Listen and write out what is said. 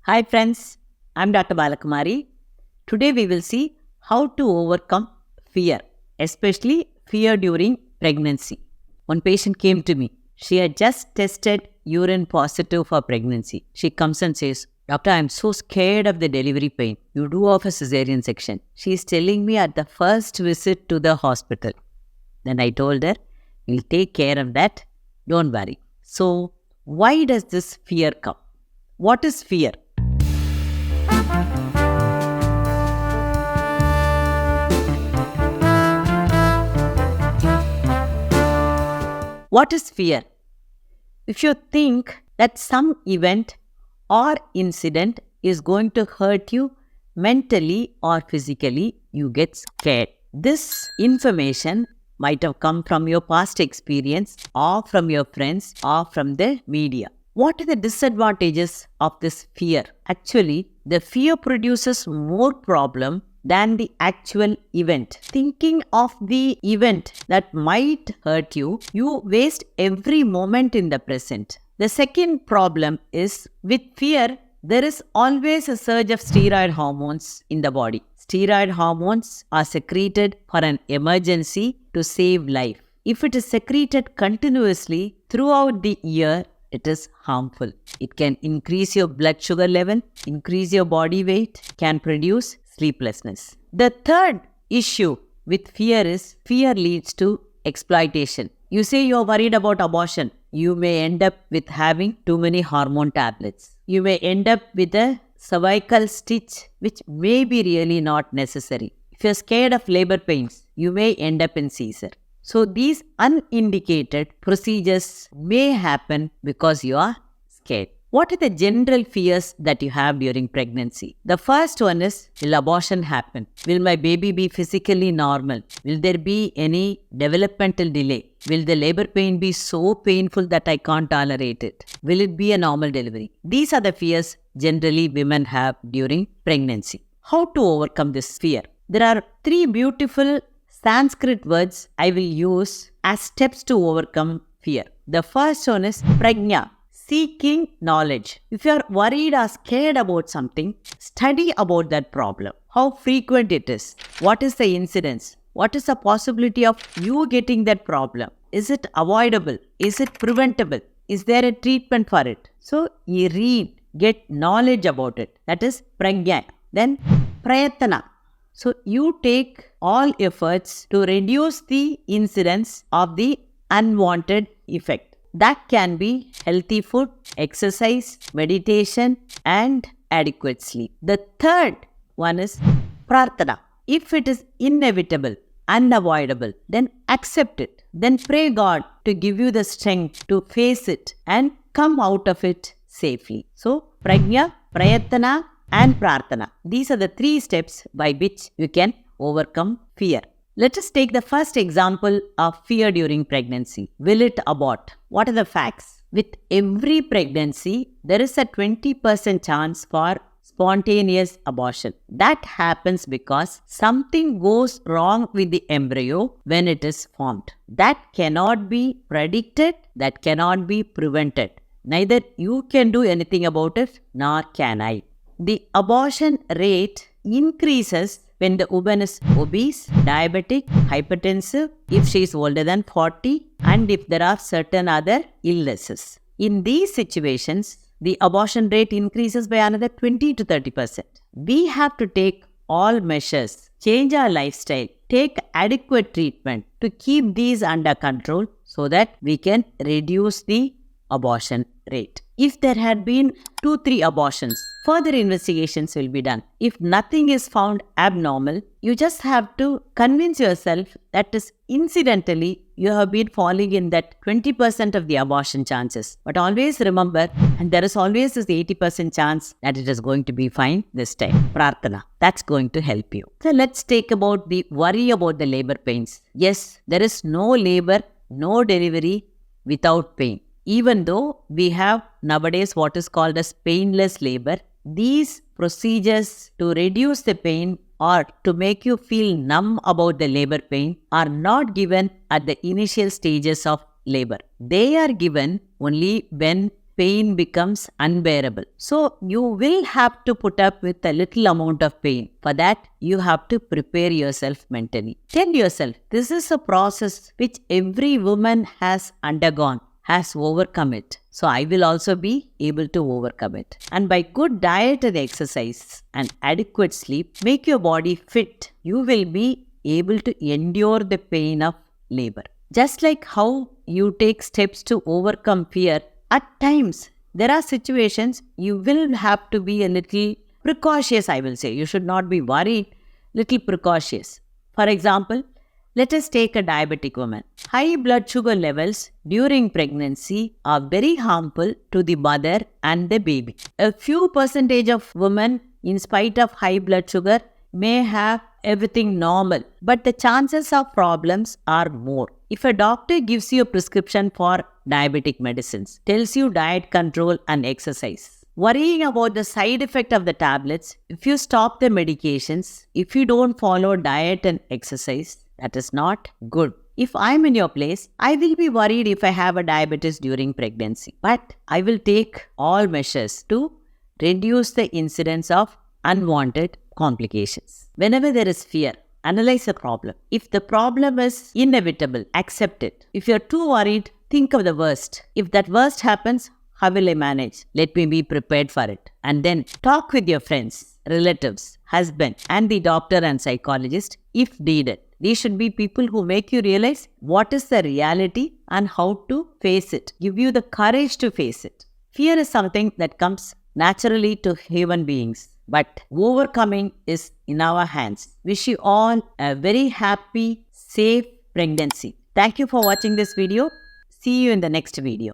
Hi friends, I'm Dr. Balakumari. Today we will see how to overcome fear, especially fear during pregnancy. One patient came to me. She had just tested urine positive for pregnancy. She comes and says, Doctor, I'm so scared of the delivery pain. You do offer cesarean section. She is telling me at the first visit to the hospital. Then I told her, we'll take care of that. Don't worry. So, why does this fear come? What is fear? What is fear? If you think that some event or incident is going to hurt you mentally or physically, you get scared. This information might have come from your past experience or from your friends or from the media. What are the disadvantages of this fear? Actually, the fear produces more problem than the actual event. Thinking of the event that might hurt you, you waste every moment in the present. The second problem is with fear, there is always a surge of steroid hormones in the body. Steroid hormones are secreted for an emergency to save life. If it is secreted continuously throughout the year, it is harmful. It can increase your blood sugar level, increase your body weight, can produce sleeplessness. The third issue with fear is fear leads to exploitation. You say you're worried about abortion. You may end up with having too many hormone tablets. You may end up with a cervical stitch which may be really not necessary. If you're scared of labor pains, you may end up in seizure. So these unindicated procedures may happen because you are scared. What are the general fears that you have during pregnancy? The first one is, will abortion happen? Will my baby be physically normal? Will there be any developmental delay? Will the labor pain be so painful that I can't tolerate it? Will it be a normal delivery? These are the fears generally women have during pregnancy. How to overcome this fear? There are three beautiful Sanskrit words I will use as steps to overcome fear. The first one is prajna, seeking knowledge. If you are worried or scared about something, study about that problem. How frequent it is. What is the incidence? What is the possibility of you getting that problem? Is it avoidable? Is it preventable? Is there a treatment for it? So you read, get knowledge about it. That is prajna. Then prayatana. So you take all efforts to reduce the incidence of the unwanted effect. That can be healthy food, exercise, meditation, and adequate sleep. The third one is prarthana. If it is inevitable, unavoidable, then accept it. Then pray God to give you the strength to face it and come out of it safely. So, prajna, prayatana, and prarthana. These are the three steps by which you can overcome fear. Let us take the first example of fear during pregnancy. Will it abort? What are the facts? With every pregnancy, there is a 20% chance for spontaneous abortion. That happens because something goes wrong with the embryo when it is formed. That cannot be predicted, that cannot be prevented. Neither you can do anything about it, nor can I. The abortion rate increases when the woman is obese, diabetic, hypertensive, if she is older than 40, and if there are certain other illnesses. In these situations, the abortion rate increases by another 20 to 30%. We have to take all measures, change our lifestyle, take adequate treatment to keep these under control so that we can reduce the abortion rate. If there had been 2-3 abortions, further investigations will be done. If nothing is found abnormal, you just have to convince yourself that is incidentally you have been falling in that 20% of the abortion chances. But always remember, and there is always this 80% chance that it is going to be fine this time. Prarthana. That's going to help you. So let's take about the worry about the labor pains. Yes, there is no labor, no delivery without pain. Even though we have nowadays what is called as painless labor, these procedures to reduce the pain or to make you feel numb about the labor pain are not given at the initial stages of labor. They are given only when pain becomes unbearable. So you will have to put up with a little amount of pain. For that, you have to prepare yourself mentally. Tell yourself, this is a process which every woman has undergone, has overcome it. So I will also be able to overcome it. And by good diet and exercise and adequate sleep, make your body fit. You will be able to endure the pain of labor. Just like how you take steps to overcome fear, at times there are situations you will have to be a little precautious, I will say. You should not be worried, little precautious. For example, let us take a diabetic woman. High blood sugar levels during pregnancy are very harmful to the mother and the baby. A few percentage of women, in spite of high blood sugar, may have everything normal, but the chances of problems are more. If a doctor gives you a prescription for diabetic medicines, tells you diet control and exercise, worrying about the side effect of the tablets, if you stop the medications, if you don't follow diet and exercise, that is not good. If I'm in your place, I will be worried if I have a diabetes during pregnancy, but I will take all measures to reduce the incidence of unwanted complications. Whenever there is fear, analyze the problem. If the problem is inevitable, accept it. If you're too worried, think of the worst. If that worst happens, how will I manage? Let me be prepared for it. And then talk with your friends, relatives, husband, and the doctor and psychologist if needed. These should be people who make you realize what is the reality and how to face it. Give you the courage to face it. Fear is something that comes naturally to human beings, but overcoming is in our hands. Wish you all a very happy, safe pregnancy. Thank you for watching this video. See you in the next video.